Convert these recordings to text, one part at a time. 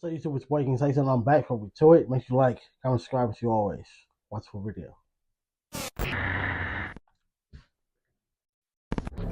So YouTube, it's Boy, can say something. I'm back from to it. Make sure you like, comment, subscribe as you always. Watch the video.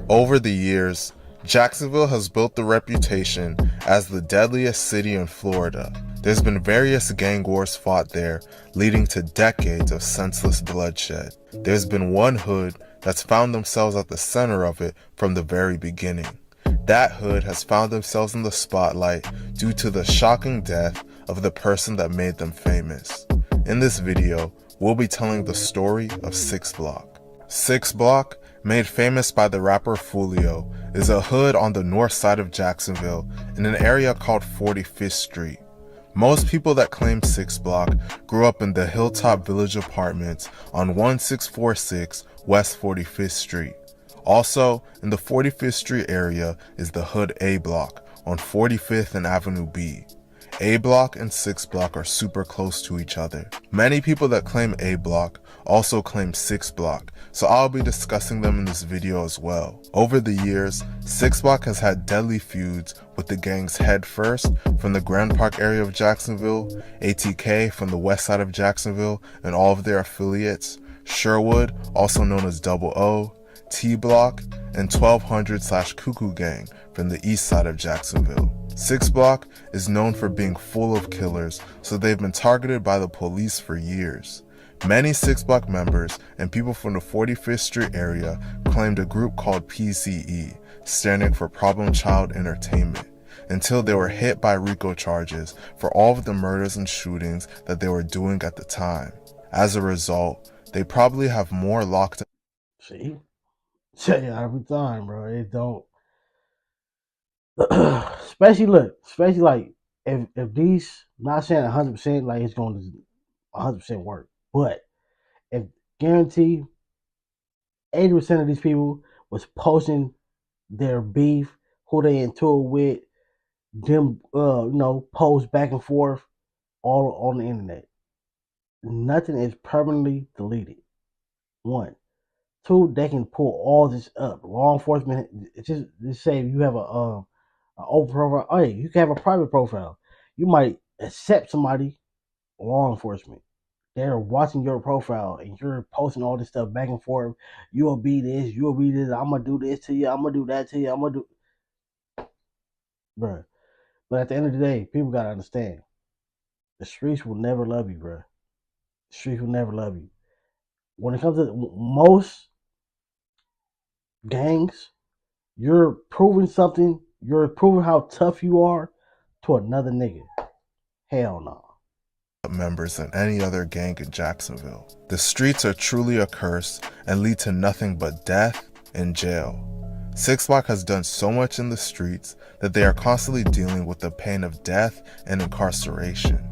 Over the years, Jacksonville has built the reputation as the deadliest city in Florida. There's been various gang wars fought there, leading to decades of senseless bloodshed. There's been one hood that's found themselves at the center of it from the very beginning. That hood has found themselves in the spotlight due to the shocking death of the person that made them famous. In this video, we'll be telling the story of 6 Block. 6 Block, made famous by the rapper Foolio, is a hood on the north side of Jacksonville in an area called 45th Street. Most people that claim 6 Block grew up in the Hilltop Village apartments on 1646 West 45th Street. Also, in the 45th Street area is the hood A Block on 45th and Avenue B. A Block and 6 Block are super close to each other. Many people that claim A Block also claim 6 Block, so I'll be discussing them in this video as well. Over the years, 6 Block has had deadly feuds with the gangs Head First from the Grand Park area of Jacksonville, ATK from the west side of Jacksonville and all of their affiliates, Sherwood, also known as Double O, T Block, and 1200/Cuckoo Gang from the east side of Jacksonville. 6 Block is known for being full of killers, so they've been targeted by the police for years. Many 6 Block members and people from the 45th Street area claimed a group called PCE, standing for Problem Child Entertainment, until they were hit by RICO charges for all of the murders and shootings that they were doing at the time. As a result, they probably have more locked. See? Tell you every time, bro. It don't. especially like if these, not saying 100% like it's going to 100% work, but if guarantee 80% of these people was posting their beef, who they into it with, them post back and forth all on the internet. Nothing is permanently deleted. One. Two, they can pull all this up. Law enforcement, just say you have a open profile. Oh, yeah, you can have a private profile. You might accept somebody, law enforcement. They're watching your profile and you're posting all this stuff back and forth. You'll be this, you'll be this. I'm gonna do this to you. I'm gonna do that to you. I'm gonna do, bruh. But at the end of the day, people gotta understand. The streets will never love you, bruh. The streets will never love you. When it comes to most gangs, you're proving something. You're proving how tough you are to another nigga. Hell no. Members than any other gang in Jacksonville. The streets are truly a curse and lead to nothing but death and jail. 6 Block has done so much in the streets that they are constantly dealing with the pain of death and incarceration.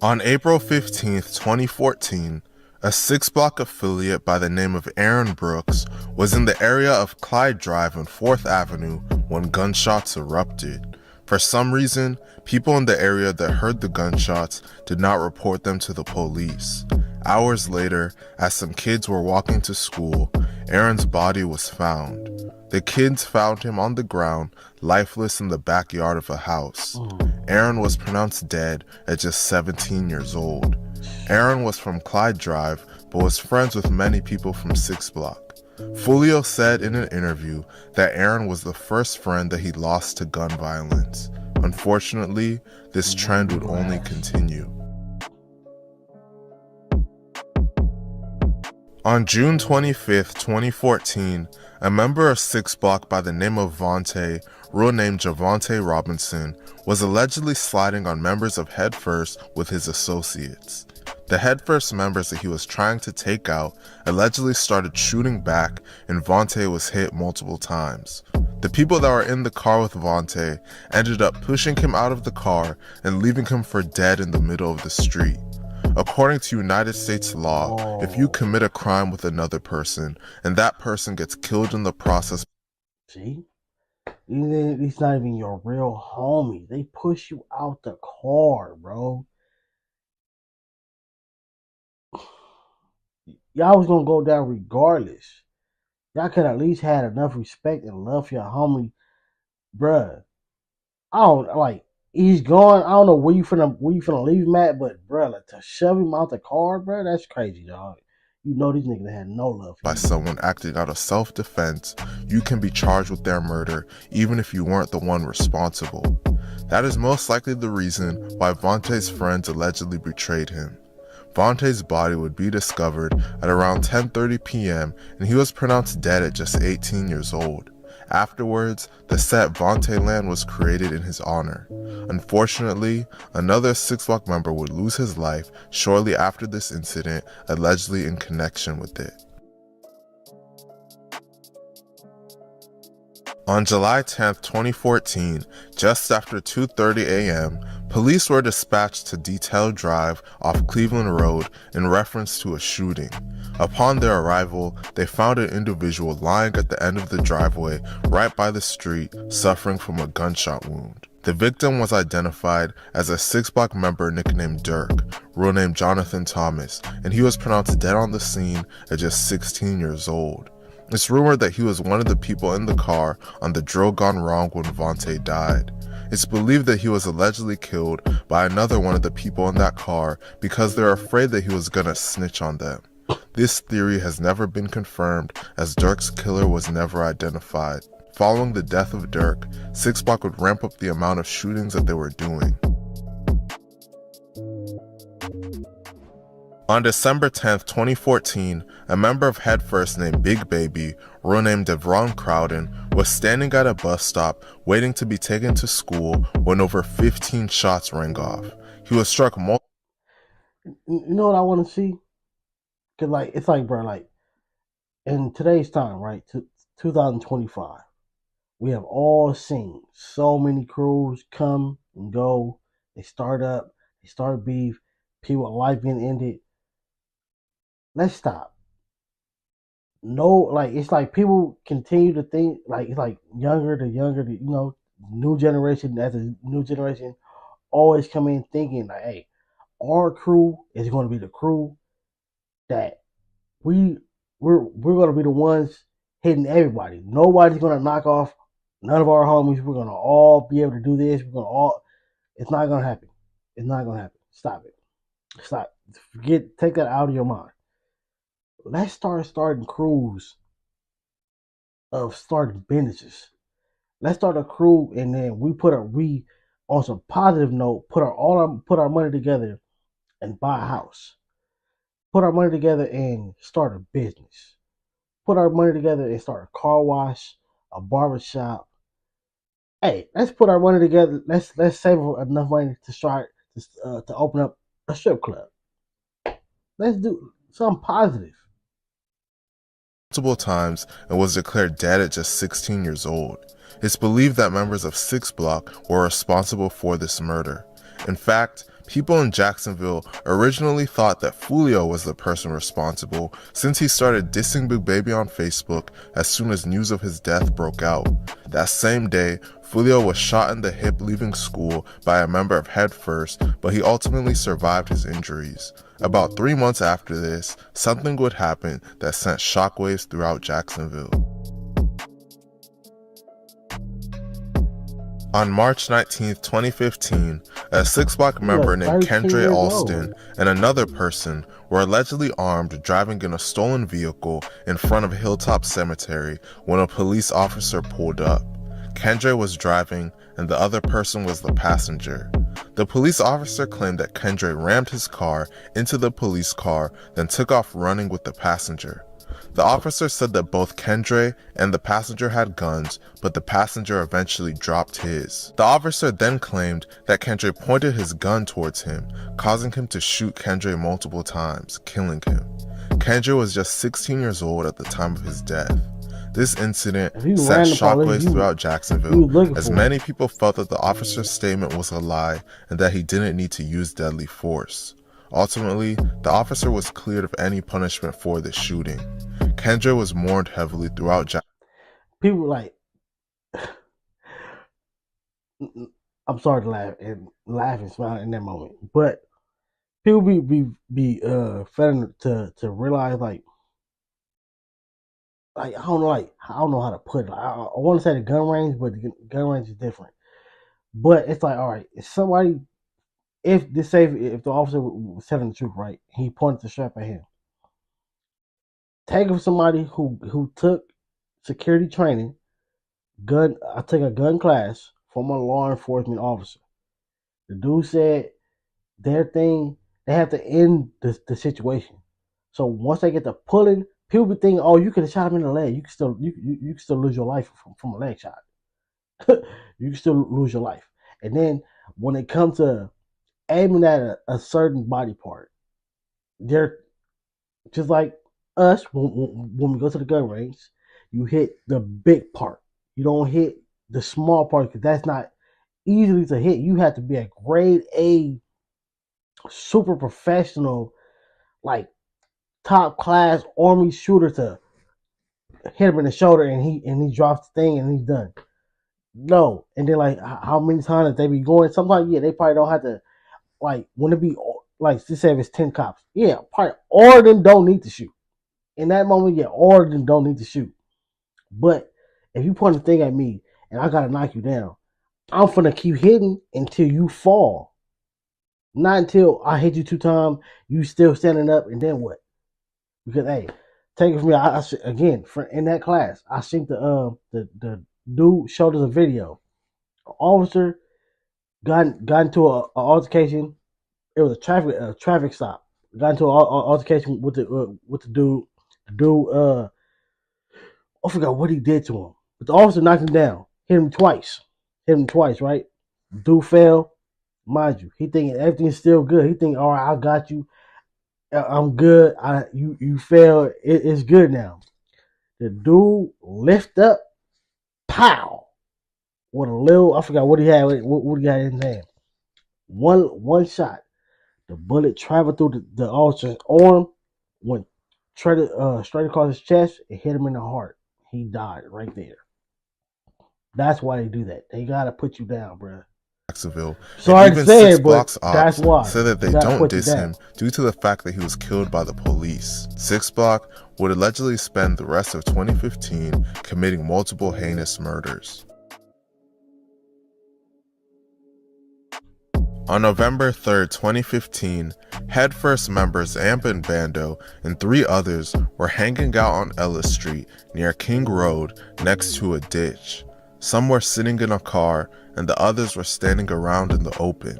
On April 15th, 2014, a 6 Block affiliate by the name of Aaron Brooks was in the area of Clyde Drive on 4th Avenue when gunshots erupted. For some reason, people in the area that heard the gunshots did not report them to the police. Hours later, as some kids were walking to school, Aaron's body was found. The kids found him on the ground, lifeless in the backyard of a house. Aaron was pronounced dead at just 17 years old. Aaron was from Clyde Drive, but was friends with many people from 6 Block. Foolio said in an interview that Aaron was the first friend that he lost to gun violence. Unfortunately, this trend would only continue. On June 25th, 2014, a member of 6 Block by the name of Vontae, real name Javante Robinson, was allegedly sliding on members of Head First with his associates. The Head First members that he was trying to take out allegedly started shooting back and Vontae was hit multiple times. The people that were in the car with Vontae ended up pushing him out of the car and leaving him for dead in the middle of the street. According to United States law, if you commit a crime with another person and that person gets killed in the process. See? It's not even your real homie. They push you out the car, bro. Y'all was gonna go down regardless. Y'all could at least had enough respect and love for your homie bruh. I don't like. He's gone. I don't know where you finna leave him at, but bruh, like, to shove him out the car, bruh, that's crazy, dog. You know these niggas had no love for By you. someone acting out of self-defense, you can be charged with their murder even if you weren't the one responsible. That is most likely the reason why Vontae's friends allegedly betrayed him. Vontae's body would be discovered at around 10:30 p.m. and he was pronounced dead at just 18 years old. Afterwards, the set Vontae Land was created in his honor. Unfortunately, another 6 Block member would lose his life shortly after this incident, allegedly in connection with it. On July 10, 2014, just after 2:30 a.m., police were dispatched to Detail Drive off Cleveland Road in reference to a shooting. Upon their arrival, they found an individual lying at the end of the driveway right by the street, suffering from a gunshot wound. The victim was identified as a 6 Block member nicknamed Dirk, real name Jonathan Thomas, and he was pronounced dead on the scene at just 16 years old. It's rumored that he was one of the people in the car on the drill gone wrong when Vontae died. It's believed that he was allegedly killed by another one of the people in that car because they're afraid that he was gonna snitch on them. This theory has never been confirmed as Dirk's killer was never identified. Following the death of Dirk, 6 Block would ramp up the amount of shootings that they were doing. On December 10, 2014, a member of Head First named Big Baby, real name Devron Crowden, was standing at a bus stop waiting to be taken to school when over 15 shots rang off. He was struck multiple. You know what I want to see? Cause like it's like, bro, like in today's time, right? 2025, we have all seen so many crews come and go. They start up, they start beef, people life being ended. Let's stop. No, like it's like people continue to think like it's like new generation after new generation always come in thinking like, hey, our crew is going to be the crew that we we're going to be the ones hitting everybody. Nobody's going to knock off none of our homies. We're going to all be able to do this. We're going to all. It's not going to happen. It's not going to happen. Stop it. Stop. Take that out of your mind. Let's start starting crews of starting businesses. Let's start a crew, and then we on some positive note put our money together and buy a house. Put our money together and start a business. Put our money together and start a car wash, a barber shop. Hey, let's put our money together. Let's save enough money to start to open up a strip club. Let's do something positive. Multiple times and was declared dead at just 16 years old. It's believed that members of 6 Block were responsible for this murder. In fact, people in Jacksonville originally thought that Fulio was the person responsible since he started dissing Big Baby on Facebook as soon as news of his death broke out. That same day, Fulio was shot in the hip leaving school by a member of Head First, but he ultimately survived his injuries. About 3 months after this, something would happen that sent shockwaves throughout Jacksonville. On March 19, 2015, a 6 Block member named Kendra Alston and another person were allegedly armed driving in a stolen vehicle in front of Hilltop Cemetery when a police officer pulled up. Kendra was driving and the other person was the passenger. The police officer claimed that Kendra rammed his car into the police car, then took off running with the passenger. The officer said that both Kendra and the passenger had guns, but the passenger eventually dropped his. The officer then claimed that Kendra pointed his gun towards him, causing him to shoot Kendra multiple times, killing him. Kendra was just 16 years old at the time of his death. This incident sent shockwaves throughout Jacksonville, as many people felt that the officer's statement was a lie and that he didn't need to use deadly force. Ultimately, the officer was cleared of any punishment for the shooting. Kendra was mourned heavily throughout People like, I'm sorry to laugh and smile in that moment, but people be failing to realize like like I don't know how to put it. I want to say the gun range, but the gun range is different. But it's like, all right, if somebody, if this say if the officer was telling the truth, right, he pointed the strap at him. Take it from somebody who took security training, gun. I took a gun class from a law enforcement officer. The dude said their thing, they have to end the situation. So once they get to pulling, people be thinking, oh, you could have shot him in the leg. You can still lose your life from a leg shot. You can still lose your life. And then when it comes to aiming at a certain body part, they're just like us when we go to the gun range. You hit the big part. You don't hit the small part because that's not easily to hit. You have to be a grade A, super professional, like top class army shooter to hit him in the shoulder and he drops the thing and he's done. No, and then like how many times they be going? Sometimes yeah, they probably don't have to like when it be like let's say if it's 10 cops, yeah, probably all of them don't need to shoot. In that moment, yeah, all of them don't need to shoot. But if you point a thing at me and I gotta knock you down, I'm gonna keep hitting until you fall. Not until I hit you 2 times, you still standing up, and then what? Because hey, take it from me. Again in that class, I think the dude showed us a video. An officer got into a altercation. It was a traffic stop. Got into an altercation with the dude. The dude I forgot what he did to him, but the officer knocked him down. Hit him twice. Right? Dude fell. Mind you, he thinking everything's still good. He thinking, all right, I got you. I'm good. You fell. It's good now. The dude lift up, pow, with a little. I forgot what he had. What he had in his hand. One shot. The bullet traveled through the officer's arm, went straight across his chest, and hit him in the heart. He died right there. That's why they do that. They gotta put you down, bro. Jacksonville, and Sorry to even say Six it, but Block's that's ops why said that they they gotta don't put you diss down. him due to the fact that he was killed by the police. Six Block would allegedly spend the rest of 2015 committing multiple heinous murders. On November 3, 2015, Headfirst members Amp and Bando and 3 others were hanging out on Ellis Street near King Road next to a ditch. Some were sitting in a car and the others were standing around in the open.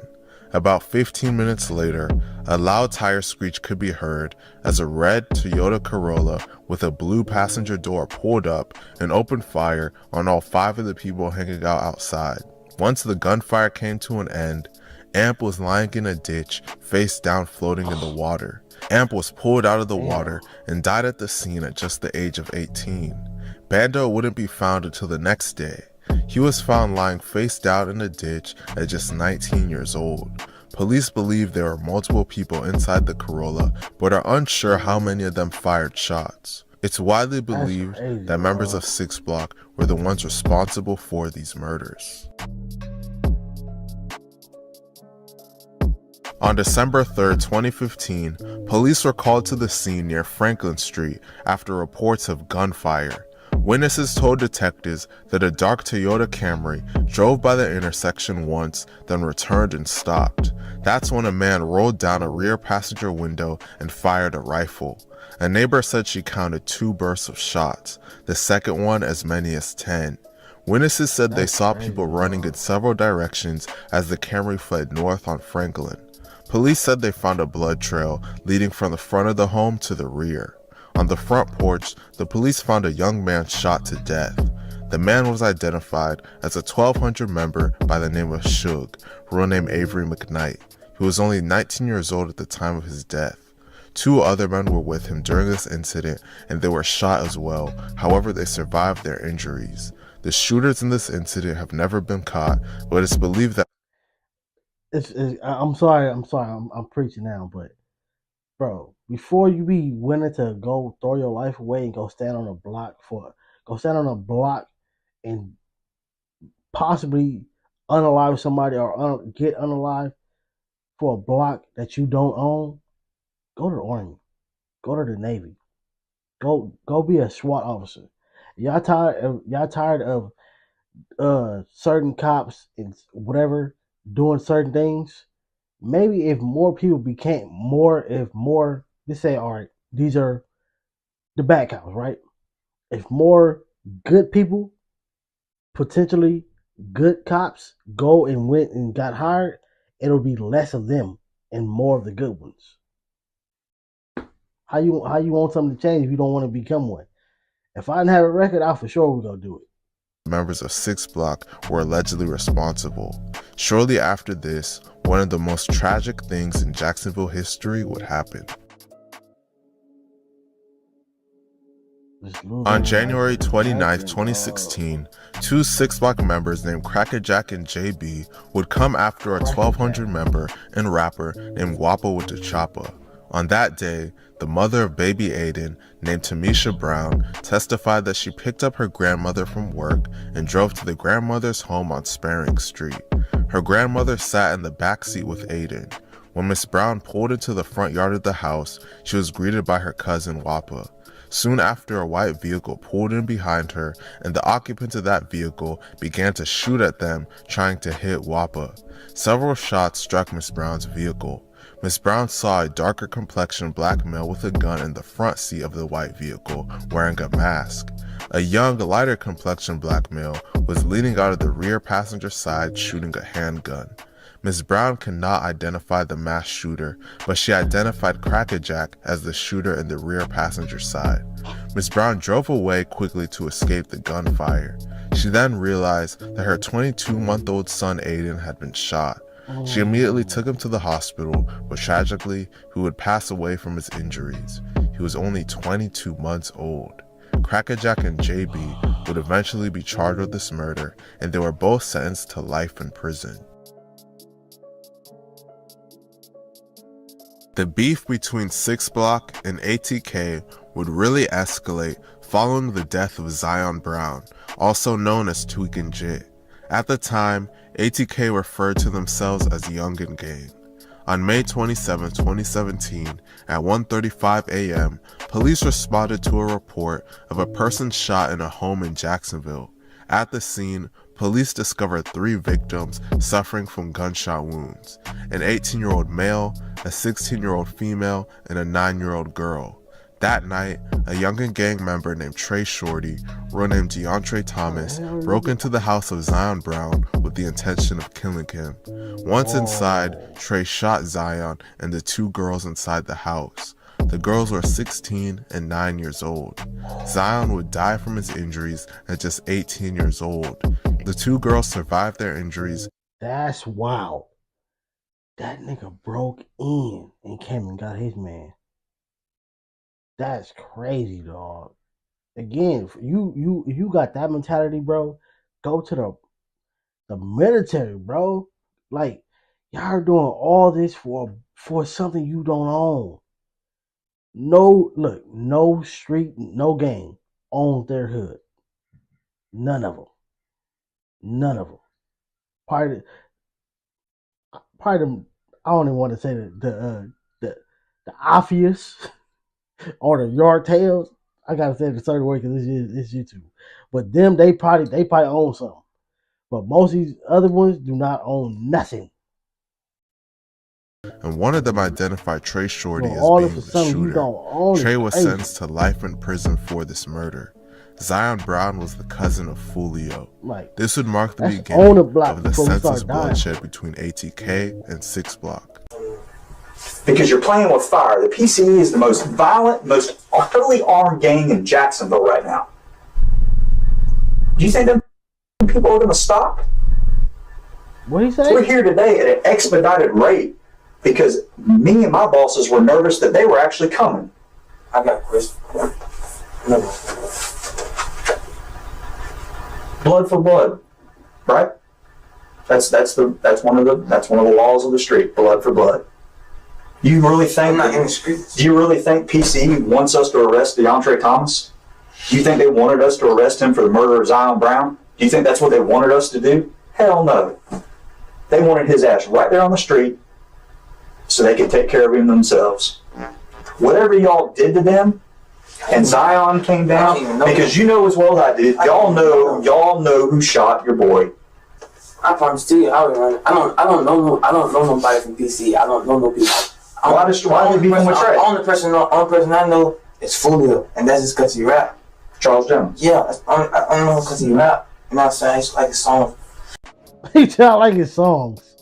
About 15 minutes later, a loud tire screech could be heard as a red Toyota Corolla with a blue passenger door pulled up and opened fire on all 5 of the people hanging out outside. Once the gunfire came to an end, Amp was lying in a ditch, face down floating in the water. Amp was pulled out of the water and died at the scene at just the age of 18. Bando wouldn't be found until the next day. He was found lying face down in a ditch at just 19 years old. Police believe there were multiple people inside the Corolla, but are unsure how many of them fired shots. It's widely believed that members of Six Block were the ones responsible for these murders. On December 3, 2015, police were called to the scene near Franklin Street after reports of gunfire. Witnesses told detectives that a dark Toyota Camry drove by the intersection once, then returned and stopped. That's when a man rolled down a rear passenger window and fired a rifle. A neighbor said she counted 2 bursts of shots, the second one as many as 10. Witnesses said they saw people running in several directions as the Camry fled north on Franklin. Police said they found a blood trail leading from the front of the home to the rear. On the front porch, the police found a young man shot to death. The man was identified as a 1200 member by the name of Suge, real name Avery McKnight, who was only 19 years old at the time of his death. 2 other men were with him during this incident and they were shot as well, however they survived their injuries. The shooters in this incident have never been caught, but it's believed that I'm sorry, I'm preaching now, but bro, before you be willing to go throw your life away and go stand on a block and possibly unalive somebody or get unalive for a block that you don't own, go to the army, go to the Navy. Go be a SWAT officer. Y'all tired of certain cops and whatever doing certain things. Maybe if more people became more, if more, they say, all right, these are the bad cops, right? If more good people, potentially good cops, go and went and got hired, it'll be less of them and more of the good ones. How you want something to change if you don't want to become one? If I didn't have a record, I for sure would go do it. Members of 6 Block were allegedly responsible. Shortly after this, one of the most tragic things in Jacksonville history would happen. On January 29, 2016, two 6 Block members named Cracker Jack and JB would come after a 1,200 member and rapper named Guapo with the Choppa. On that day, the mother of baby Aiden, named Tamisha Brown, testified that she picked up her grandmother from work and drove to the grandmother's home on Sparring Street. Her grandmother sat in the back seat with Aiden. When Miss Brown pulled into the front yard of the house, she was greeted by her cousin Wappa. Soon after, a white vehicle pulled in behind her, and the occupants of that vehicle began to shoot at them, trying to hit Wappa. Several shots struck Miss Brown's vehicle. Miss Brown saw a darker complexioned black male with a gun in the front seat of the white vehicle, wearing a mask. A young, lighter complexioned black male was leaning out of the rear passenger side shooting a handgun. Miss Brown cannot identify the masked shooter, but she identified Cracker Jack as the shooter in the rear passenger side. Miss Brown drove away quickly to escape the gunfire. She then realized that her 22-month-old son Aiden had been shot. She immediately took him to the hospital, but tragically, he would pass away from his injuries. He was only 22 months old. Cracker Jack and JB would eventually be charged with this murder, and they were both sentenced to life in prison. The beef between 6 Block and ATK would really escalate following the death of Zion Brown, also known as Tweak and Jit. At the time, ATK referred to themselves as Youngin Gang. On May 27, 2017, at 1:35 a.m., police responded to a report of a person shot in a home in Jacksonville. At the scene, police discovered 3 victims suffering from gunshot wounds: an 18-year-old male, a 16-year-old female, and a 9-year-old girl. That night, a Youngin Gang member named Trey Shorty, real name DeAndre Thomas, broke into the house of Zion Brown with the intention of killing him. Once inside, Trey shot Zion and the 2 girls inside the house. The girls were 16 and 9 years old. Zion would die from his injuries at just 18 years old. The 2 girls survived their injuries. That's wild. That nigga broke in and came and got his man. That's crazy, dog. Again, if you got that mentality, bro, go to the military, bro. Like, y'all are doing all this for something you don't own. No street, no gang owns their hood. None of them. Part of them, I don't even want to say the obvious or the yard tails. I gotta say it a certain way because it's YouTube. But them, they probably own something. But most of these other ones do not own nothing. And one of them identified Trey Shorty as being the shooter. Trey was sentenced to life in prison for this murder. Zion Brown was the cousin of Fulio. This would mark the beginning of the senseless bloodshed between ATK and 6 Block. Because you're playing with fire. The PCE is the most violent, most totally armed gang in Jacksonville right now. Do you think them people are going to stop? What do you say? We're here today at an expedited rate because me and my bosses were nervous that they were actually coming. I got a question. No. Blood for blood, right? That's one of the laws of the street. Blood for blood. You really think? Do you really think PCE wants us to arrest DeAndre Thomas? Do you think they wanted us to arrest him for the murder of Zion Brown? Do you think that's what they wanted us to do? Hell no. They wanted his ass right there on the street so they could take care of him themselves. Whatever y'all did to them, and Zion came down, because you know as well as I did, y'all know who shot your boy. I promise you, I don't know nobody from PC. I don't know no people. Why is he beefing with Trey? Only person I know is Fulio, and that's just because he rap. Charles Jones. Yeah, I don't know because he rap. You know what I'm saying? It's like a song. He sound like his songs.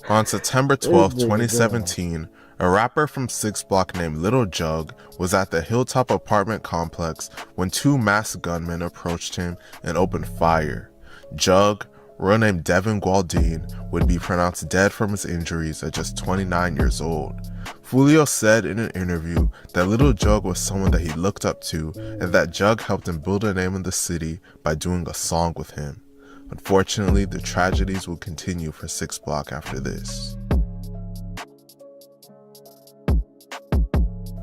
On September 12, 2017, a rapper from 6 Block named Little Jug was at the Hilltop apartment complex when two masked gunmen approached him and opened fire. Jug, real name Devin Gualdine, would be pronounced dead from his injuries at just 29 years old. Fulio said in an interview that Little Jug was someone that he looked up to and that Jug helped him build a name in the city by doing a song with him. Unfortunately, the tragedies will continue for 6 Block after this.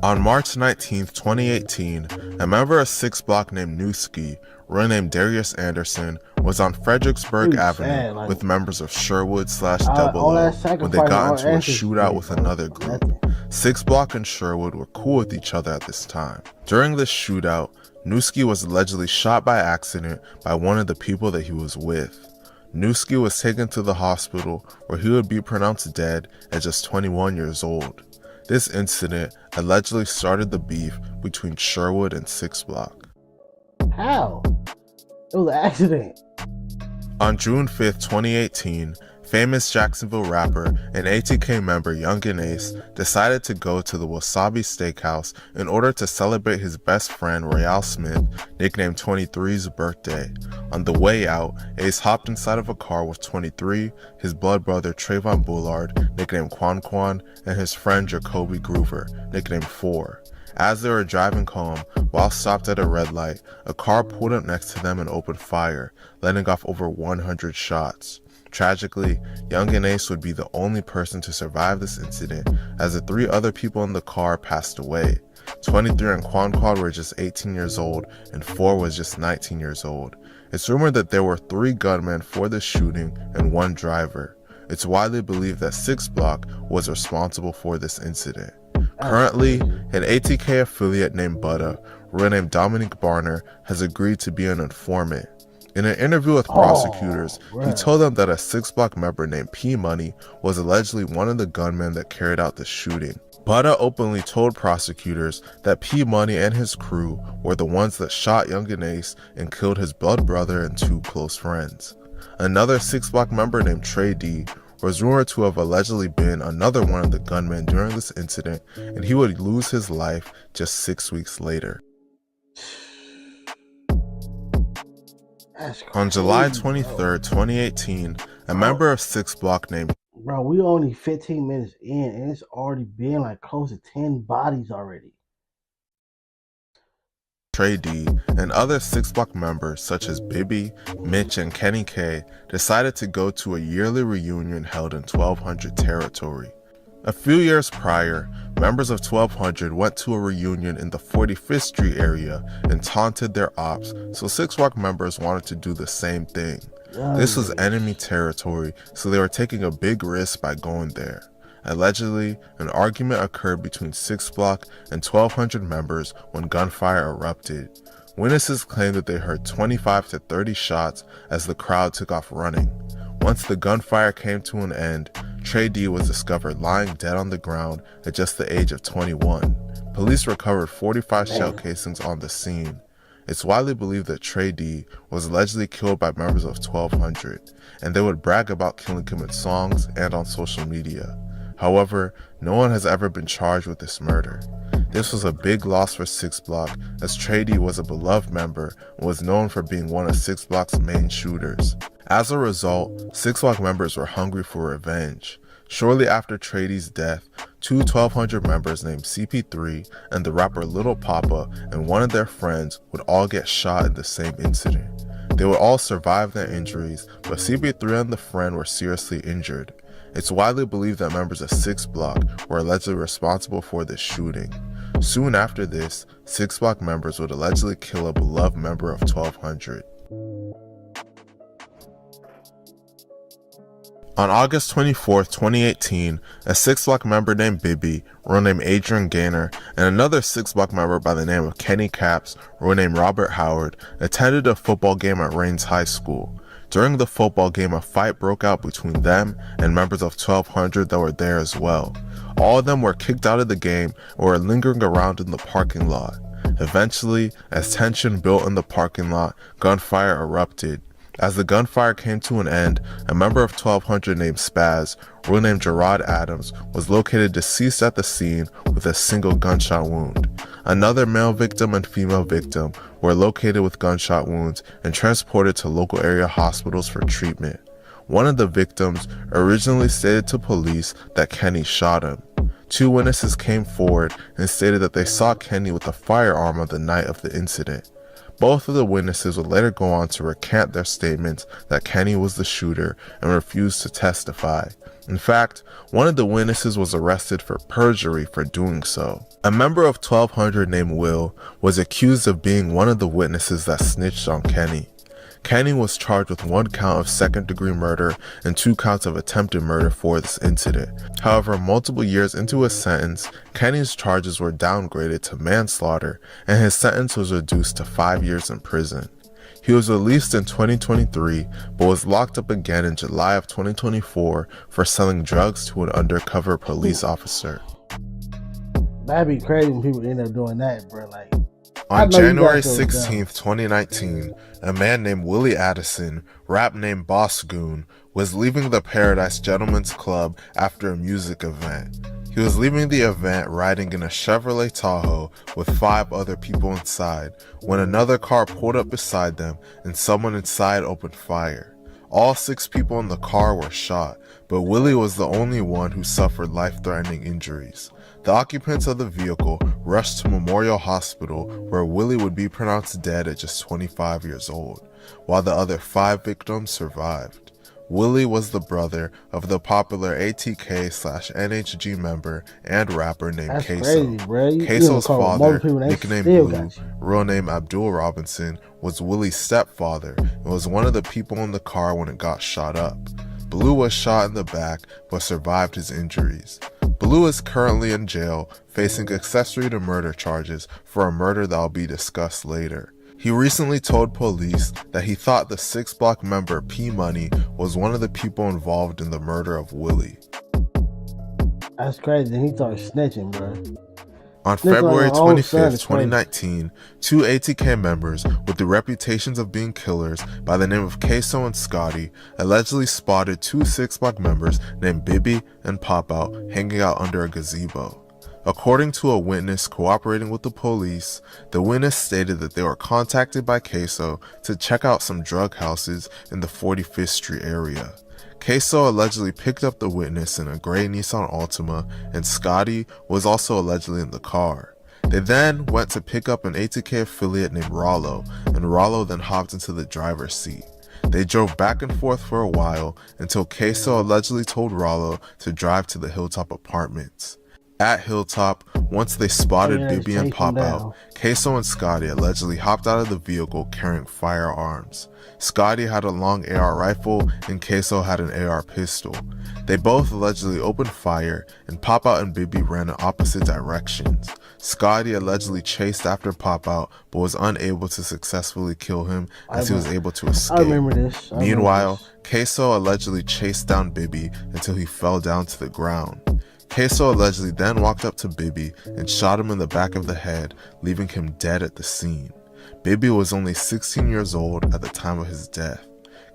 On March 19, 2018, a member of 6 Block named Newski, real name Darius Anderson, was on Fredericksburg Avenue with members of Sherwood/Double O when they got into a shootout with another group. 6 Block and Sherwood were cool with each other at this time. During this shootout, Newski was allegedly shot by accident by one of the people that he was with. Newski was taken to the hospital where he would be pronounced dead at just 21 years old. This incident allegedly started the beef between Sherwood and 6 Block. How? It was an accident. On June 5th, 2018, famous Jacksonville rapper and ATK member Young and Ace decided to go to the Wasabi Steakhouse in order to celebrate his best friend Royale Smith, nicknamed 23's birthday. On the way out, Ace hopped inside of a car with 23, his blood brother Trayvon Bullard, nicknamed Quan Quan, and his friend Jacoby Groover, nicknamed 4. As they were driving home, while stopped at a red light, a car pulled up next to them and opened fire, letting off over 100 shots. Tragically, Young and Ace would be the only person to survive this incident, as the 3 other people in the car passed away. 23 and Quan Quan were just 18 years old, and 4 was just 19 years old. It's rumored that there were 3 gunmen for the shooting and 1 driver. It's widely believed that 6 Block was responsible for this incident. Currently, an ATK affiliate named Butta, real name Dominic Barner, has agreed to be an informant. In an interview with prosecutors, he told them that a 6 Block member named P Money was allegedly one of the gunmen that carried out the shooting. Butta openly told prosecutors that P Money and his crew were the ones that shot Young and Ace and killed his blood brother and 2 close friends. Another 6 Block member named Trey D was rumored to have allegedly been another one of the gunmen during this incident, and he would lose his life just 6 weeks later. On July 23rd, 2018, a member of 6 Block named Bro, we only 15 minutes in, and it's already been like close to 10 bodies already. Trey D and other 6 Block members such as Bibby, Mitch, and Kenny K decided to go to a yearly reunion held in 1200 territory. A few years prior, members of 1200 went to a reunion in the 45th Street area and taunted their ops, so 6 Block members wanted to do the same thing. This was enemy territory, so they were taking a big risk by going there. Allegedly, an argument occurred between 6 Block and 1200 members when gunfire erupted. Witnesses claimed that they heard 25 to 30 shots as the crowd took off running. Once the gunfire came to an end, Trey D was discovered lying dead on the ground at just the age of 21. Police recovered 45 shell casings on the scene. It's widely believed that Trey D was allegedly killed by members of 1200, and they would brag about killing him in songs and on social media. However, no one has ever been charged with this murder. This was a big loss for 6 Block, as Trey D was a beloved member and was known for being one of 6 Block's main shooters. As a result, 6 Block members were hungry for revenge. Shortly after Trey D's death, 2 1200 members named CP3 and the rapper Little Papa and one of their friends would all get shot in the same incident. They would all survive their injuries, but CP3 and the friend were seriously injured. It's widely believed that members of 6 Block were allegedly responsible for this shooting. Soon after this, 6 Block members would allegedly kill a beloved member of 1200. On August 24, 2018, a 6 Block member named Bibby, real name Adrian Gaynor, and another 6 Block member by the name of Kenny Capps, real name Robert Howard, attended a football game at Rains High School. During the football game, a fight broke out between them and members of 1200 that were there as well. All of them were kicked out of the game and were lingering around in the parking lot. Eventually, as tension built in the parking lot, gunfire erupted. As the gunfire came to an end, a member of 1200 named Spaz, real name Gerard Adams, was located deceased at the scene with a single gunshot wound. Another male victim and female victim were located with gunshot wounds and transported to local area hospitals for treatment. One of the victims originally stated to police that Kenny shot him. 2 witnesses came forward and stated that they saw Kenny with a firearm on the night of the incident. Both of the witnesses would later go on to recant their statements that Kenny was the shooter and refused to testify. In fact, one of the witnesses was arrested for perjury for doing so. A member of 1200 named Will was accused of being one of the witnesses that snitched on Kenny. Kenny was charged with 1 count of second-degree murder and 2 counts of attempted murder for this incident. However, multiple years into his sentence, Kenny's charges were downgraded to manslaughter, and his sentence was reduced to 5 years in prison. He was released in 2023, but was locked up again in July of 2024 for selling drugs to an undercover police officer. That'd be crazy when people end up doing that, bro. Like, on January 16, 2019, a man named Willie Addison, rap named Boss Goon, was leaving the Paradise Gentlemen's Club after a music event. He was leaving the event riding in a Chevrolet Tahoe with 5 other people inside when another car pulled up beside them and someone inside opened fire. All 6 people in the car were shot, but Willie was the only one who suffered life-threatening injuries. The occupants of the vehicle rushed to Memorial Hospital, where Willie would be pronounced dead at just 25 years old, while the other 5 victims survived. Willie was the brother of the popular ATK/NHG member and rapper named That's Queso. crazy, Queso's father, nicknamed Blue, you. real name Abdul Robinson, was Willie's stepfather and was one of the people in the car when it got shot up. Blue was shot in the back but survived his injuries. Blue is currently in jail, facing accessory to murder charges for a murder that will be discussed later. He recently told police that he thought the 6 Block member P Money was one of the people involved in the murder of Willie. That's crazy. He started snitching, bro. On February 25th, 2019, 2 ATK members with the reputations of being killers by the name of Queso and Scotty allegedly spotted 2 6 Block members named Bibby and Pop Out hanging out under a gazebo. According to a witness cooperating with the police, the witness stated that they were contacted by Queso to check out some drug houses in the 45th Street area. Queso allegedly picked up the witness in a gray Nissan Altima, and Scotty was also allegedly in the car. They then went to pick up an ATK affiliate named Rollo, and Rollo then hopped into the driver's seat. They drove back and forth for a while until Queso allegedly told Rollo to drive to the Hilltop Apartments. At Hilltop, once they spotted Bibby and Pop Out, Queso and Scotty allegedly hopped out of the vehicle carrying firearms. Scotty had a long AR rifle and Queso had an AR pistol. They both allegedly opened fire, and Pop Out and Bibby ran in opposite directions. Scotty allegedly chased after Pop Out but was unable to successfully kill him as he was able to escape. I remember this. Meanwhile, Queso allegedly chased down Bibby until he fell down to the ground. Queso allegedly then walked up to Bibby and shot him in the back of the head, leaving him dead at the scene. Bibby was only 16 years old at the time of his death.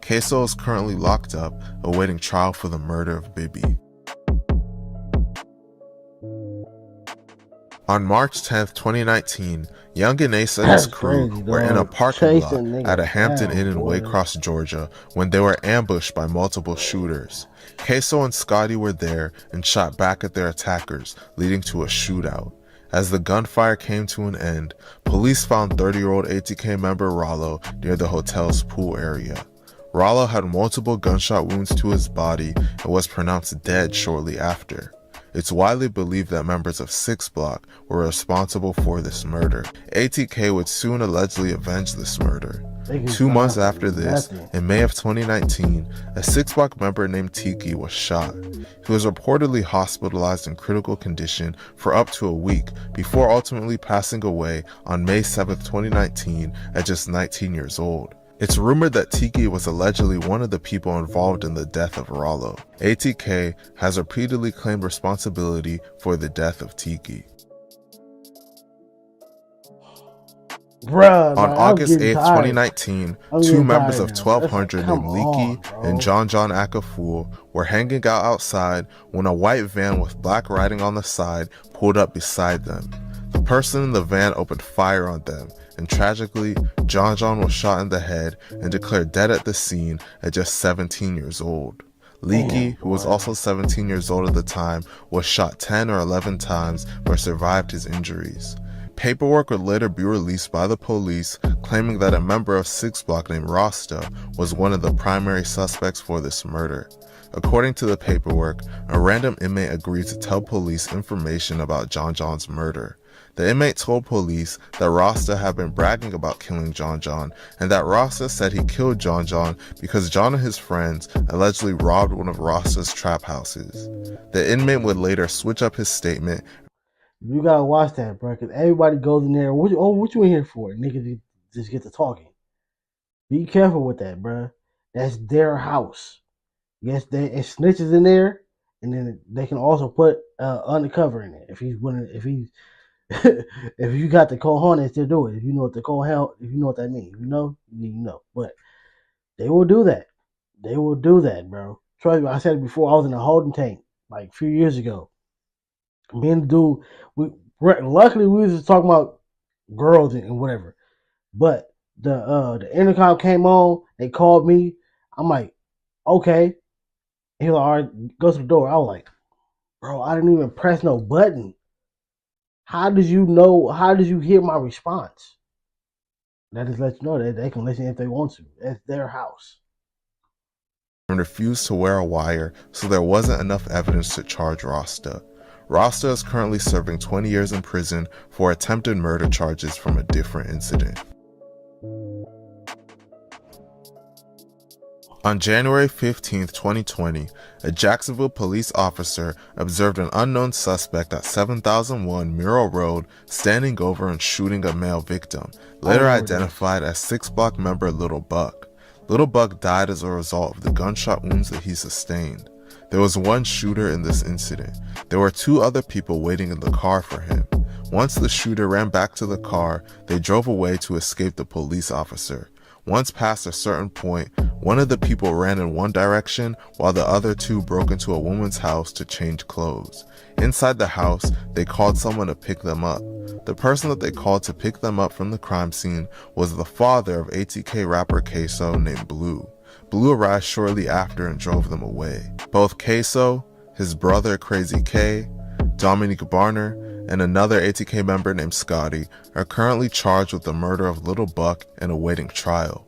Queso is currently locked up, awaiting trial for the murder of Bibby. On March 10th, 2019, Young and Ace and his crew were in a parking lot at a Hampton Inn in Waycross, Georgia, when they were ambushed by multiple shooters. Queso and Scotty were there and shot back at their attackers, leading to a shootout. As the gunfire came to an end, police found 30-year-old ATK member Rollo near the hotel's pool area. Rollo had multiple gunshot wounds to his body and was pronounced dead shortly after. It's widely believed that members of 6 Block were responsible for this murder. ATK would soon allegedly avenge this murder. They can 2 months find after this, nothing. in May of 2019, a 6 Block member named Tiki was shot. He was reportedly hospitalized in critical condition for up to a week before ultimately passing away on May 7, 2019 at just 19 years old. It's rumored that Tiki was allegedly one of the people involved in the death of Rollo. ATK has repeatedly claimed responsibility for the death of Tiki. Bruh, On like, August 8, 2019, I'm two getting members tired of now. 1200 It's like, named Leaky come and on, John Akafool were hanging out outside when a white van with black writing on the side pulled up beside them. The person in the van opened fire on them, and tragically, John was shot in the head and declared dead at the scene at just 17 years old. Leaky, who was also 17 years old at the time, was shot 10 or 11 times but survived his injuries. Paperwork would later be released by the police claiming that a member of 6 Block named Rasta was one of the primary suspects for this murder. According to the paperwork, a random inmate agreed to tell police information about John's murder. The inmate told police that Rasta had been bragging about killing John and that Rasta said he killed John because John and his friends allegedly robbed one of Rasta's trap houses. The inmate would later switch up his statement. You gotta watch that, bro, because everybody goes in there. What you in here for? Niggas just get to talking. Be careful with that, bro. That's their house. Yes, it's snitches in there, and then they can also put undercover in it if he's willing. If he's if you got the cojones to do it, if you know what the if you know what that means, you know. But they will do that. They will do that, bro. Trust me. I said it before. I was in a holding tank like a few years ago. Me and the dude, luckily we was just talking about girls and whatever. But the intercom came on. They called me. I'm like, okay. He was like, all right, go to the door. I was like, bro, I didn't even press no button. How did you know? How did you hear my response? That just lets you know that they can listen if they want to. That's their house. And refused to wear a wire, so there wasn't enough evidence to charge Rasta. Rasta is currently serving 20 years in prison for attempted murder charges from a different incident. On January 15, 2020, a Jacksonville police officer observed an unknown suspect at 7001 Mural Road standing over and shooting a male victim, later identified as 6 Block member Little Buck. Little Buck died as a result of the gunshot wounds that he sustained. There was one shooter in this incident. There were 2 other people waiting in the car for him. Once the shooter ran back to the car, they drove away to escape the police officer. Once past a certain point, one of the people ran in one direction while the other 2 broke into a woman's house to change clothes. Inside the house, they called someone to pick them up. The person that they called to pick them up from the crime scene was the father of ATK rapper Queso named Blue. Blue arrived shortly after and drove them away. Both Queso, his brother Crazy K, Dominique Barner, and another ATK member named Scotty are currently charged with the murder of Little Buck and awaiting trial.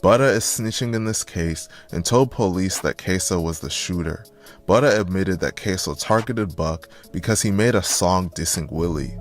Butta is snitching in this case and told police that Queso was the shooter. Butta admitted that Queso targeted Buck because he made a song dissing Willie.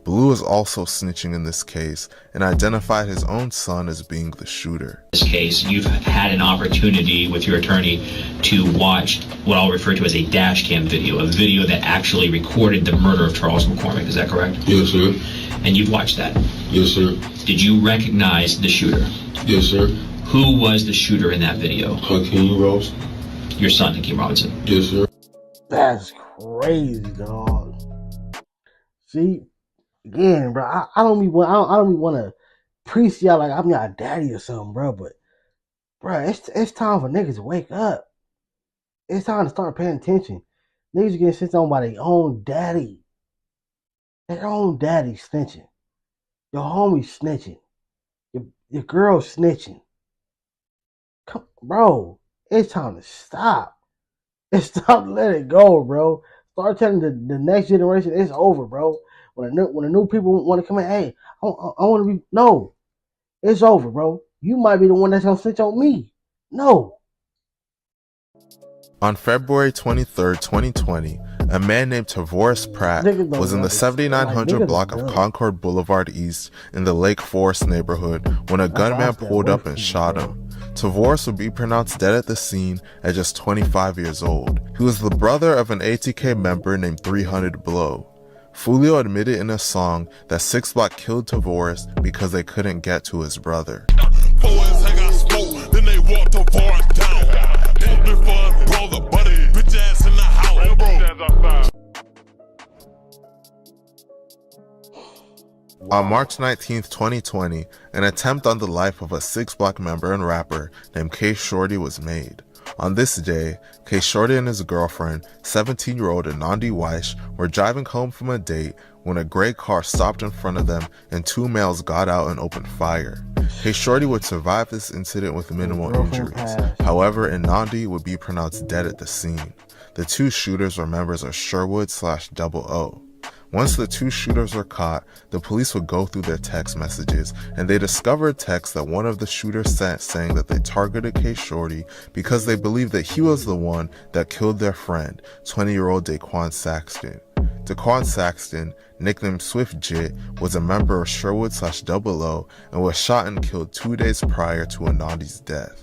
Blue is also snitching in this case and identified his own son as being the shooter. In this case, you've had an opportunity with your attorney to watch what I'll refer to as a dash cam video, a video that actually recorded the murder of Charles McCormick. Is that correct? Yes, sir. And you've watched that? Yes, sir. Did you recognize the shooter? Yes, sir. Who was the shooter in that video? Hakeem Rose. Your son, Hakeem Robinson. Yes, sir. That's crazy, dog. See, again, bro, I don't even want to preach y'all like I'm your daddy or something, bro. But, bro, it's time for niggas to wake up. It's time to start paying attention. Niggas are getting sent on by their own daddy. Their own daddy snitching. Your homie snitching. Your girl snitching. Come, bro, it's time to stop. It's time to let it go, bro. Start telling the next generation it's over, bro. When the new people want to come in, hey, I want to be, no, it's over, bro. You might be the one that's gonna snitch on me. No. On February 23, 2020, a man named Tavoris Pratt was in the 7900 block of Concord Boulevard East in the Lake Forest neighborhood when a gunman pulled up and shot him. Tavoris would be pronounced dead at the scene at just 25 years old. He was the brother of an ATK member named 300 Blow. Fulio admitted in a song that 6 Block killed Tavoris because they couldn't get to his brother. On March 19, 2020, an attempt on the life of a 6 Block member and rapper named K Shorty was made. On this day, K Shorty and his girlfriend, 17-year-old Anandi Weish, were driving home from a date when a gray car stopped in front of them and 2 males got out and opened fire. K Shorty would survive this incident with minimal injuries. However, Anandi would be pronounced dead at the scene. The 2 shooters were members of Sherwood/00. Once the 2 shooters were caught, the police would go through their text messages, and they discovered texts that one of the shooters sent saying that they targeted K Shorty because they believed that he was the one that killed their friend, 20-year-old Daquan Saxton. Daquan Saxton, nicknamed Swift Jit, was a member of Sherwood/00 and was shot and killed 2 days prior to Anandi's death.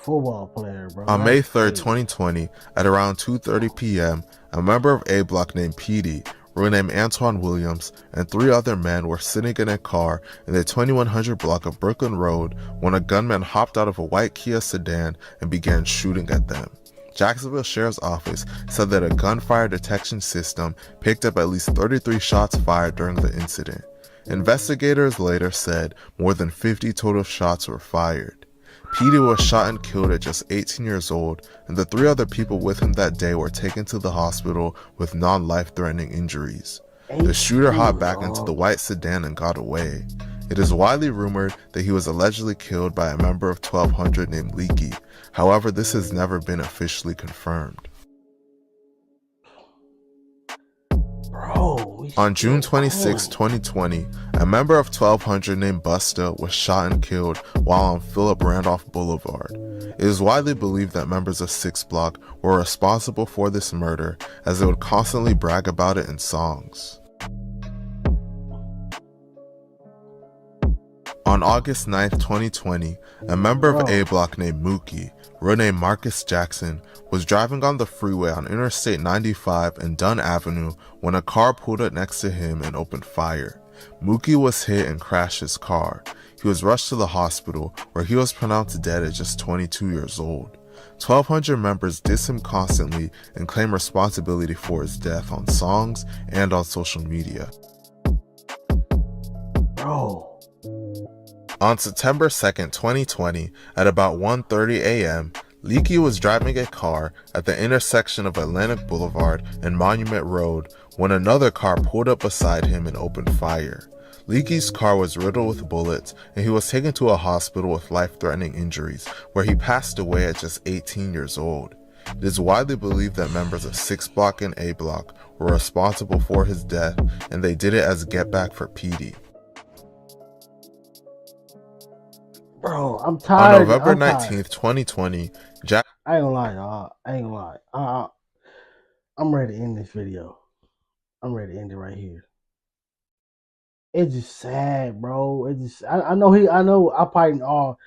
Football player, bro. On May 3rd, 2020, at around 2:30 p.m., a member of A Block named Petey, renamed Antoine Williams, and 3 other men were sitting in a car in the 2100 block of Brooklyn Road when a gunman hopped out of a white Kia sedan and began shooting at them. Jacksonville Sheriff's Office said that a gunfire detection system picked up at least 33 shots fired during the incident. Investigators later said more than 50 total shots were fired. Petey was shot and killed at just 18 years old, and the 3 other people with him that day were taken to the hospital with non-life-threatening injuries. The shooter hopped back into the white sedan and got away. It is widely rumored that he was allegedly killed by a member of 1200 named Leaky. However, this has never been officially confirmed. On June 26, 2020, a member of 1200 named Busta was shot and killed while on Philip Randolph Boulevard. It is widely believed that members of 6 Block were responsible for this murder, as they would constantly brag about it in songs. On August 9, 2020, a member of A Block named Mookie, real name Marcus Jackson, was driving on the freeway on Interstate 95 and Dunn Avenue when a car pulled up next to him and opened fire. Mookie was hit and crashed his car. He was rushed to the hospital, where he was pronounced dead at just 22 years old. 1200 members diss him constantly and claim responsibility for his death on songs and on social media. On September 2nd, 2020, at about 1:30 a.m., Leakey was driving a car at the intersection of Atlantic Boulevard and Monument Road when another car pulled up beside him and opened fire. Leakey's car was riddled with bullets, and he was taken to a hospital with life-threatening injuries, where he passed away at just 18 years old. It is widely believed that members of 6 Block and A Block were responsible for his death, and they did it as get back for Petey. Bro, I'm tired. On November 19th, 2020, I ain't gonna lie, y'all. I ain't gonna lie. I'm ready to end this video. I'm ready to end it right here. It's just sad, bro. It's just I know I probably all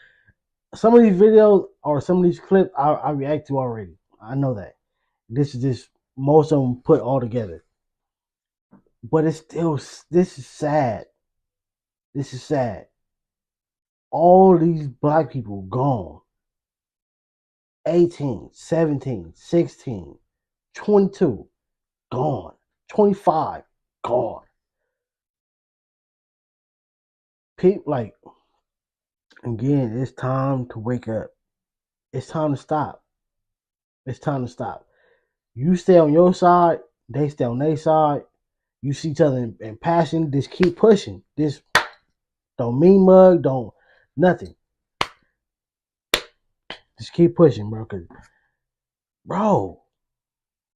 some of these videos or some of these clips I react to already. I know that. This is just most of them put all together. But it's still, this is sad. This is sad. All these black people gone. 18, 17, 16, 22, gone. 25, gone. People, like, again, it's time to wake up. It's time to stop. It's time to stop. You stay on your side, they stay on their side. You see each other in passion, just keep pushing. Just don't mean mug, don't nothing. Just keep pushing, bro. Cause, bro,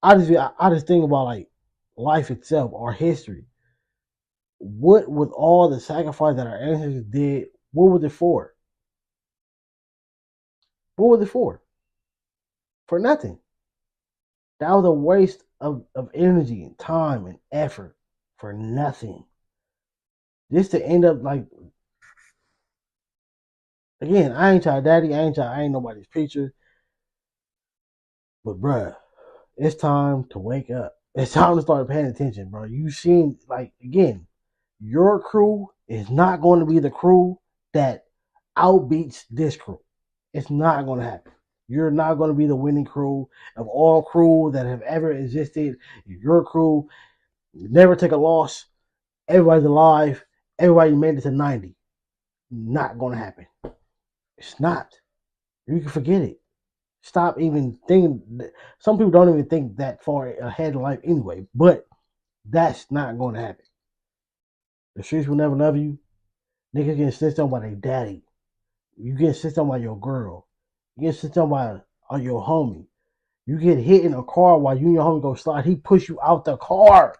I just think about like life itself, our history. What with all the sacrifice that our ancestors did, what was it for? What was it for? For nothing. That was a waste of energy and time and effort for nothing. Just to end up like, again, I ain't your daddy, I ain't nobody's preacher. But bruh, it's time to wake up. It's time to start paying attention, bro. You seen, like, again, your crew is not going to be the crew that outbeats this crew. It's not going to happen. You're not going to be the winning crew of all crew that have ever existed. Your crew never take a loss. Everybody's alive. Everybody made it to 90. Not going to happen. It's not. You can forget it. Stop even thinking. Some people don't even think that far ahead of life anyway, but that's not going to happen. The streets will never love you. Niggas getting snitched on by their daddy. You get snitched on by your girl. You get snitched on by your homie. You get hit in a car while you and your homie go slide. He push you out the car.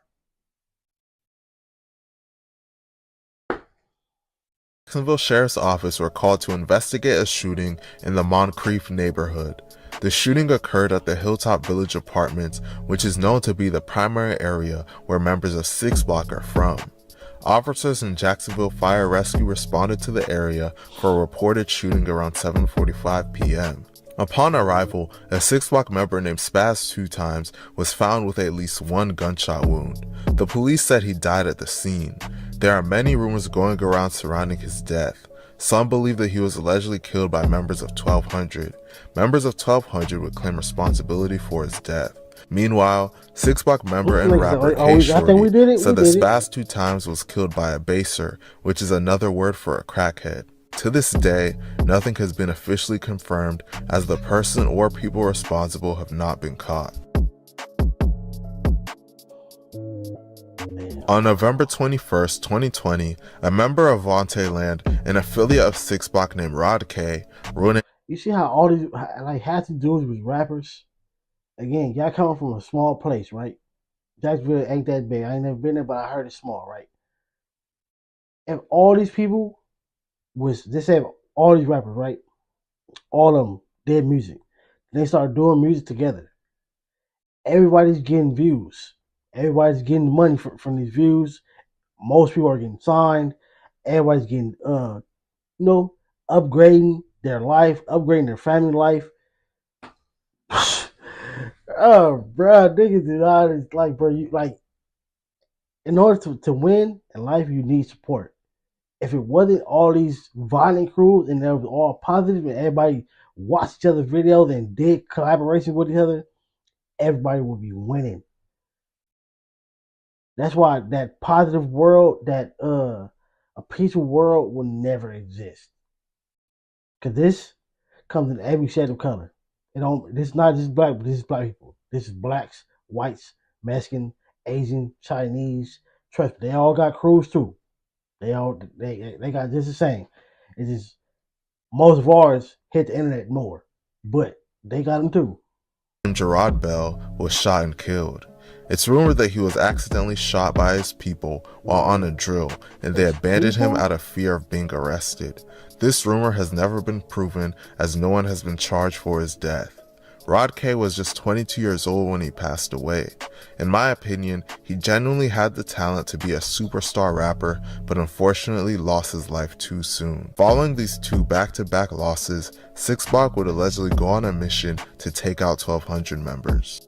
Jacksonville Sheriff's Office were called to investigate a shooting in the Moncrief neighborhood. The shooting occurred at the Hilltop Village Apartments, which is known to be the primary area where members of 6 Block are from. Officers in Jacksonville Fire Rescue responded to the area for a reported shooting around 7:45 p.m. Upon arrival, a 6 Block member named Spaz 2 Times was found with at least one gunshot wound. The police said he died at the scene. There are many rumors going around surrounding his death. Some believe that he was allegedly killed by members of 1200. Members of 1200 would claim responsibility for his death. Meanwhile, 6 Block member and rapper K Shorty said that Spaz 2 Times was killed by a baser, which is another word for a crackhead. To this day, nothing has been officially confirmed, as the person or people responsible have not been caught. On November 21st, 2020, a member of Vontae Land, an affiliate of 6 Block named Rod K, wrote an... You see how all these, like, half the dudes was rappers? Again, y'all coming from a small place, right? Jacksonville ain't that big. I ain't never been there, but I heard it's small, right? If all these people was, just say all these rappers, right? All of them did music. They started doing music together. Everybody's getting views. Everybody's getting money from these views. Most people are getting signed. Everybody's getting, upgrading their life, upgrading their family life. Oh, bro, niggas do not. It's like, bro, you like, in order to win in life, you need support. If it wasn't all these violent crews and they was all positive and everybody watched each other's videos and did collaboration with each other, everybody would be winning. That's why that positive world, that a peaceful world will never exist. Cause this comes in every shade of color. This is not just black, but this is black people. This is blacks, whites, Mexican, Asian, Chinese. Trust me, they all got crews too. They got just the same. It's just most of ours hit the internet more, but they got them too. Gerard Bell was shot and killed. It's rumored that he was accidentally shot by his people while on a drill, and they abandoned him out of fear of being arrested. This rumor has never been proven, as no one has been charged for his death. Rod K was just 22 years old when he passed away. In my opinion, he genuinely had the talent to be a superstar rapper, but unfortunately lost his life too soon. Following these 2 back-to-back losses, 6 Block would allegedly go on a mission to take out 1200 members.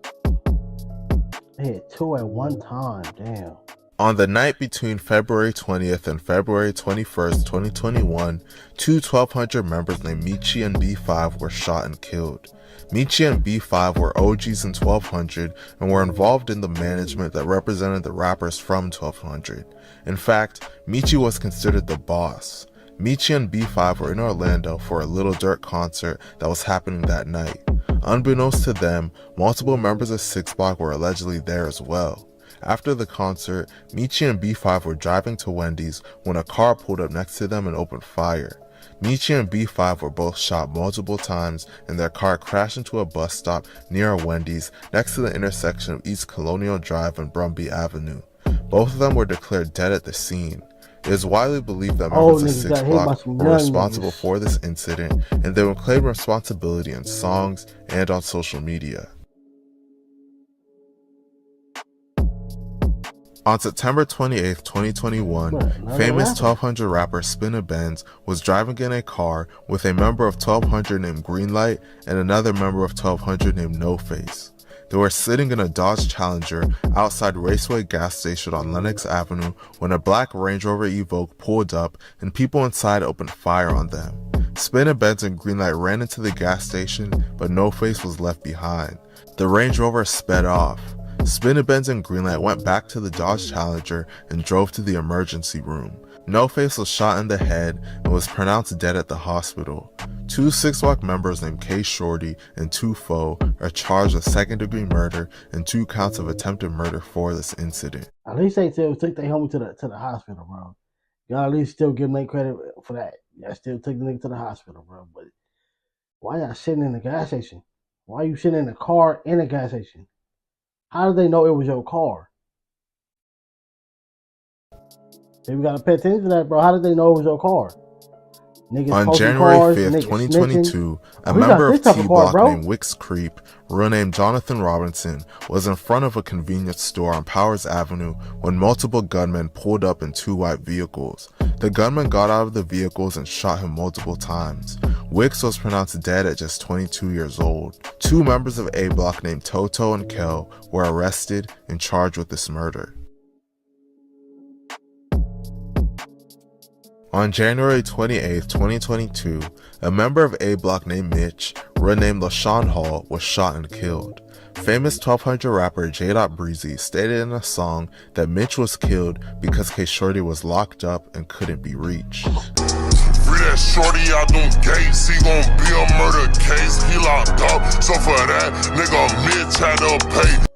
They had 2 at one time, damn. On the night between February 20th and February 21st, 2021, 2 1200 members named Michi and B5 were shot and killed. Michi and B5 were OGs in 1200 and were involved in the management that represented the rappers from 1200. In fact, Michi was considered the boss. Michi and B5 were in Orlando for a Lil Durk concert that was happening that night. Unbeknownst to them, multiple members of 6 Block were allegedly there as well. After the concert, Michi and B5 were driving to Wendy's when a car pulled up next to them and opened fire. Michi and B5 were both shot multiple times, and their car crashed into a bus stop near a Wendy's next to the intersection of East Colonial Drive and Brumby Avenue. Both of them were declared dead at the scene. It is widely believed that members of 6 Block were responsible for this incident, and they would claim responsibility in songs and on social media. On September 28, 2021, famous 1200 rapper Spinna Benz was driving in a car with a member of 1200 named Greenlight and another member of 1200 named No Face. They were sitting in a Dodge Challenger outside Raceway gas station on Lenox Avenue when a black Range Rover Evoque pulled up and people inside opened fire on them. Spinna Benz and Greenlight ran into the gas station, but No Face was left behind. The Range Rover sped off. Spinna Benz and Greenlight went back to the Dodge Challenger and drove to the emergency room. No Face was shot in the head and was pronounced dead at the hospital. 2 6 Block members named K Shorty and 2 Foe are charged with second-degree murder and 2 counts of attempted murder for this incident. At least they still took their homie to the hospital, bro. Y'all at least still give them credit for that. Y'all still took the nigga to the hospital, bro. But why y'all sitting in the gas station? Why you sitting in a car in a gas station? How did they know it was your car? We gotta pay attention to that, bro. How did they know it was your car? Niggas on January cars, 5th, niggas 2022, snitching. a member of T-Block car, named Wicks Creep, real name Jonathan Robinson, was in front of a convenience store on Powers Avenue when multiple gunmen pulled up in 2 white vehicles. The gunmen got out of the vehicles and shot him multiple times. Wicks was pronounced dead at just 22 years old. 2 members of A-Block named Toto and Kel were arrested and charged with this murder. On January 28, 2022, a member of A-Block named Mitch, renamed LaShawn Hall, was shot and killed. Famous 1200 rapper J. Breezy stated in a song that Mitch was killed because K Shorty was locked up and couldn't be reached. Free that shorty out them gates, he gon' be a murder case, he locked up, so for that, nigga Mitch had to pay.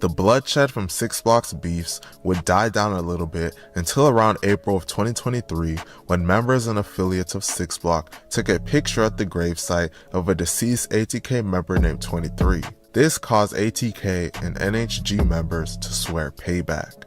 The bloodshed from 6 Block's beefs would die down a little bit until around April of 2023 when members and affiliates of 6 Block took a picture at the gravesite of a deceased ATK member named 23. This caused ATK and NHG members to swear payback.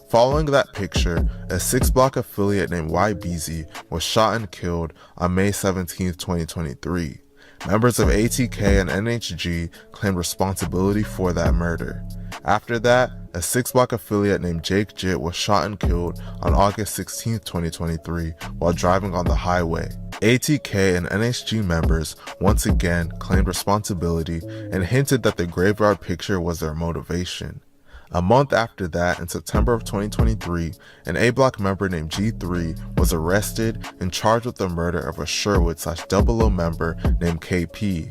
Following that picture, a 6 Block affiliate named YBZ was shot and killed on May 17, 2023. Members of ATK and NHG claimed responsibility for that murder. After that, a 6 Block affiliate named Jake Jit was shot and killed on August 16, 2023 while driving on the highway. ATK and NHG members once again claimed responsibility and hinted that the graveyard picture was their motivation. A month after that, in September of 2023, an A-Block member named G3 was arrested and charged with the murder of a Sherwood/00 member named KP.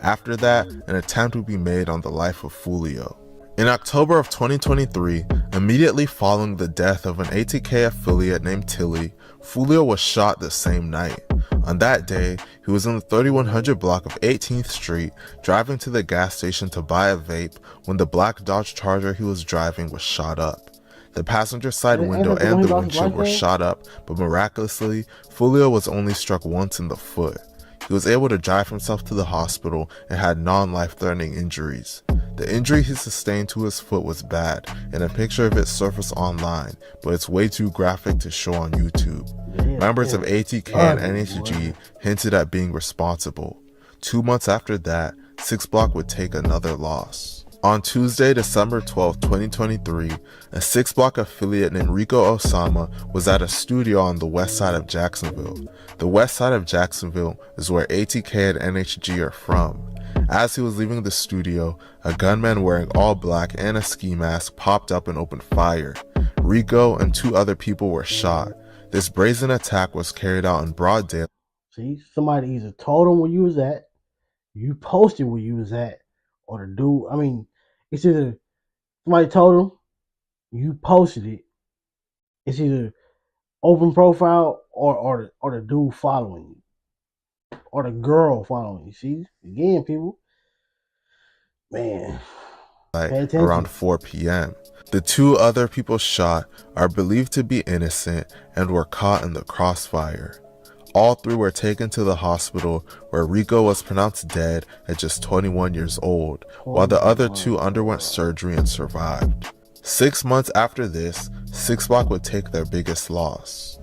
After that, an attempt would be made on the life of Fulio. In October of 2023, immediately following the death of an ATK affiliate named Tilly, Fulio was shot the same night. On that day, he was in the 3100 block of 18th Street, driving to the gas station to buy a vape when the black Dodge Charger he was driving was shot up. The passenger side window and the windshield were shot up, but miraculously, Fulio was only struck once in the foot. He was able to drive himself to the hospital and had non-life-threatening injuries. The injury he sustained to his foot was bad, and a picture of it surfaced online, but it's way too graphic to show on YouTube. Members of ATK and NHG hinted at being responsible. 2 months after that, 6 Block would take another loss. On Tuesday, December 12, 2023, a 6 Block affiliate named Rico Osama was at a studio on the west side of Jacksonville. The west side of Jacksonville is where ATK and NHG are from. As he was leaving the studio, a gunman wearing all black and a ski mask popped up and opened fire. Rico and 2 other people were shot. This brazen attack was carried out in broad daylight. See, somebody either told him where you was at, you posted where you was at, or the dude, it's either somebody told him, you posted it. It's either open profile or the dude following you. Or the girl following you. See? Again, people. Man. Around 4 p.m. The 2 other people shot are believed to be innocent and were caught in the crossfire. All 3 were taken to the hospital where Rico was pronounced dead at just 21 years old, while the other 2 underwent surgery and survived. 6 months after this, 6 Block would take their biggest loss.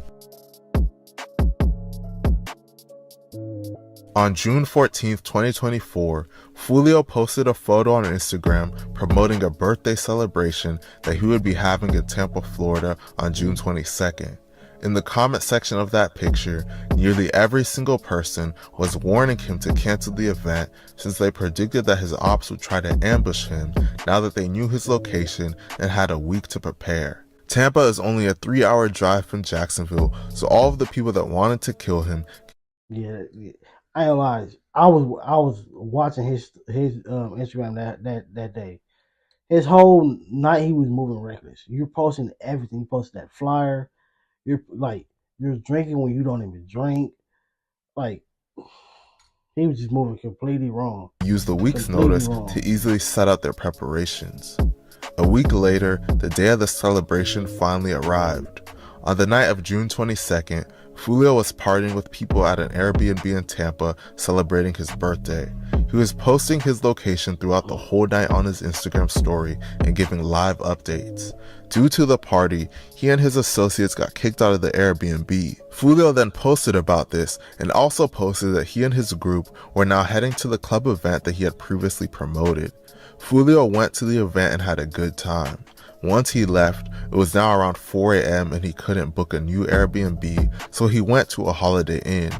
On June 14th, 2024, Fulio posted a photo on Instagram promoting a birthday celebration that he would be having in Tampa, Florida on June 22nd. In the comment section of that picture, nearly every single person was warning him to cancel the event since they predicted that his ops would try to ambush him now that they knew his location and had a week to prepare. Tampa is only a 3-hour drive from Jacksonville, so all of the people that wanted to kill him. Yeah, I ain't lie. I was watching his Instagram that day. His whole night he was moving reckless. You're posting everything. You posted that flyer. You're drinking when you don't even drink. Like, he was just moving completely wrong. Use the week's notice to easily set out their preparations. A week later, the day of the celebration finally arrived. On the night of June 22nd, Fulio was partying with people at an Airbnb in Tampa celebrating his birthday. He was posting his location throughout the whole night on his Instagram story and giving live updates. Due to the party, he and his associates got kicked out of the Airbnb. Fulio then posted about this and also posted that he and his group were now heading to the club event that he had previously promoted. Fulio went to the event and had a good time. Once he left, it was now around 4 a.m. and he couldn't book a new Airbnb, so he went to a Holiday Inn.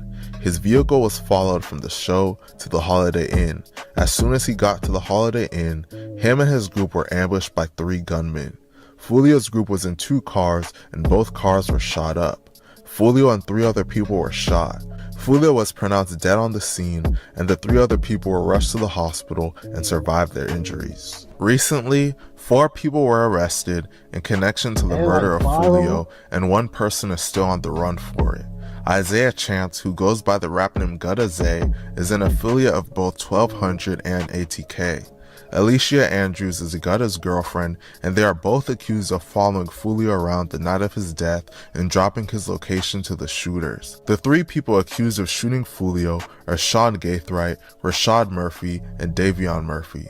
His vehicle was followed from the show to the Holiday Inn. As soon as he got to the Holiday Inn, him and his group were ambushed by 3 gunmen. Fulio's group was in 2 cars and both cars were shot up. Fulio and 3 other people were shot. Fulio was pronounced dead on the scene, and the 3 other people were rushed to the hospital and survived their injuries. Recently, 4 people were arrested in connection to the murder of Fulio, and 1 person is still on the run for it. Isaiah Chance, who goes by the rap name Gutta Zay, is an affiliate of both 1200 and ATK. Alicia Andrews is Gutta's girlfriend, and they are both accused of following Fulio around the night of his death and dropping his location to the shooters. The 3 people accused of shooting Fulio are Sean Gaithright, Rashad Murphy, and Davion Murphy.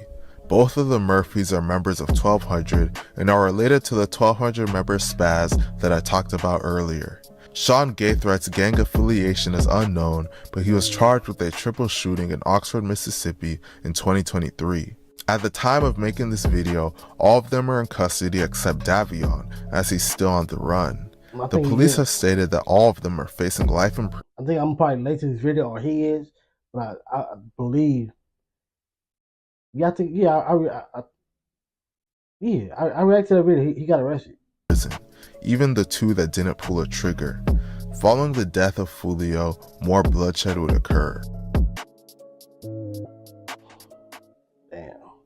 Both of the Murphys are members of 1200 and are related to the 1200 member Spaz that I talked about earlier. Sean Gaithright's gang affiliation is unknown, but he was charged with a triple shooting in Oxford, Mississippi in 2023. At the time of making this video, all of them are in custody except Davion, as he's still on the run. The police have stated that all of them are facing life in prison. I think I'm probably late to this video, or he is, but I believe. Yeah, I think, yeah, I reacted to the video. He got arrested. Even the 2 that didn't pull a trigger. Following the death of Fulio, more bloodshed would occur.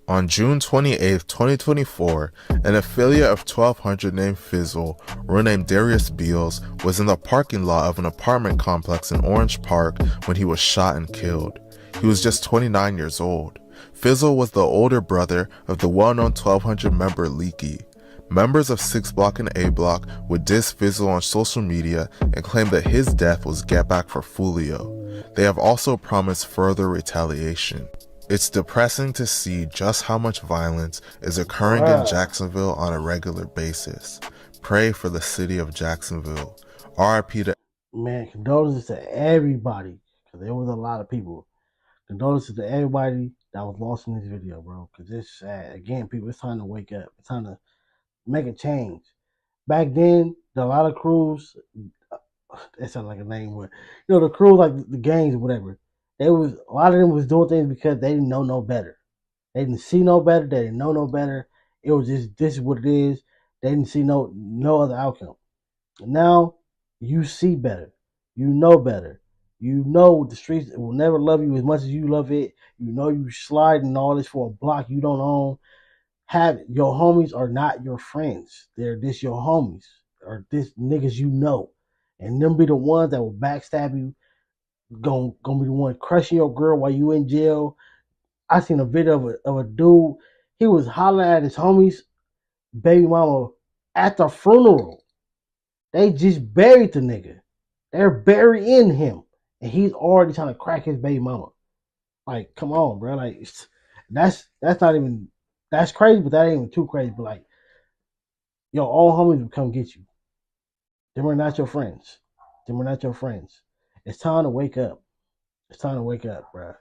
On June 28, 2024, an affiliate of 1200 named Fizzle, renamed Darius Beals, was in the parking lot of an apartment complex in Orange Park when he was shot and killed. He was just 29 years old. Fizzle was the older brother of the well-known 1200 member Leaky. Members of 6 Block and A Block would diss Fizzle on social media and claim that his death was get back for Fulio. They have also promised further retaliation. It's depressing to see just how much violence is occurring in Jacksonville on a regular basis. Pray for the city of Jacksonville. RIP to... Man, condolences to everybody, because there was a lot of people. Condolences to everybody that was lost in this video, bro, because it's sad. Again, people, it's time to wake up. It's time to make a change. Back then, a lot of crews, that sounds like a name, but, the crews, like the gangs or whatever, a lot of them was doing things because they didn't know no better. They didn't see no better. They didn't know no better. It was just, this is what it is. They didn't see no other outcome. Now you see better. You know better. You know the streets will never love you as much as you love it. You know you sliding all this for a block you don't own. Your homies are not your friends. They're just your homies, or this niggas you know, and them be the ones that will backstab you. Gonna be the one crushing your girl while you in jail. I seen a video of a dude. He was hollering at his homies, baby mama, at the funeral. They just buried the nigga. They're burying him, and he's already trying to crack his baby mama. Like, come on, bro. Like, that's not even, that's crazy, but that ain't even too crazy. But like, your own homies will come get you. Them are not your friends. Them are not your friends. It's time to wake up. It's time to wake up, bro.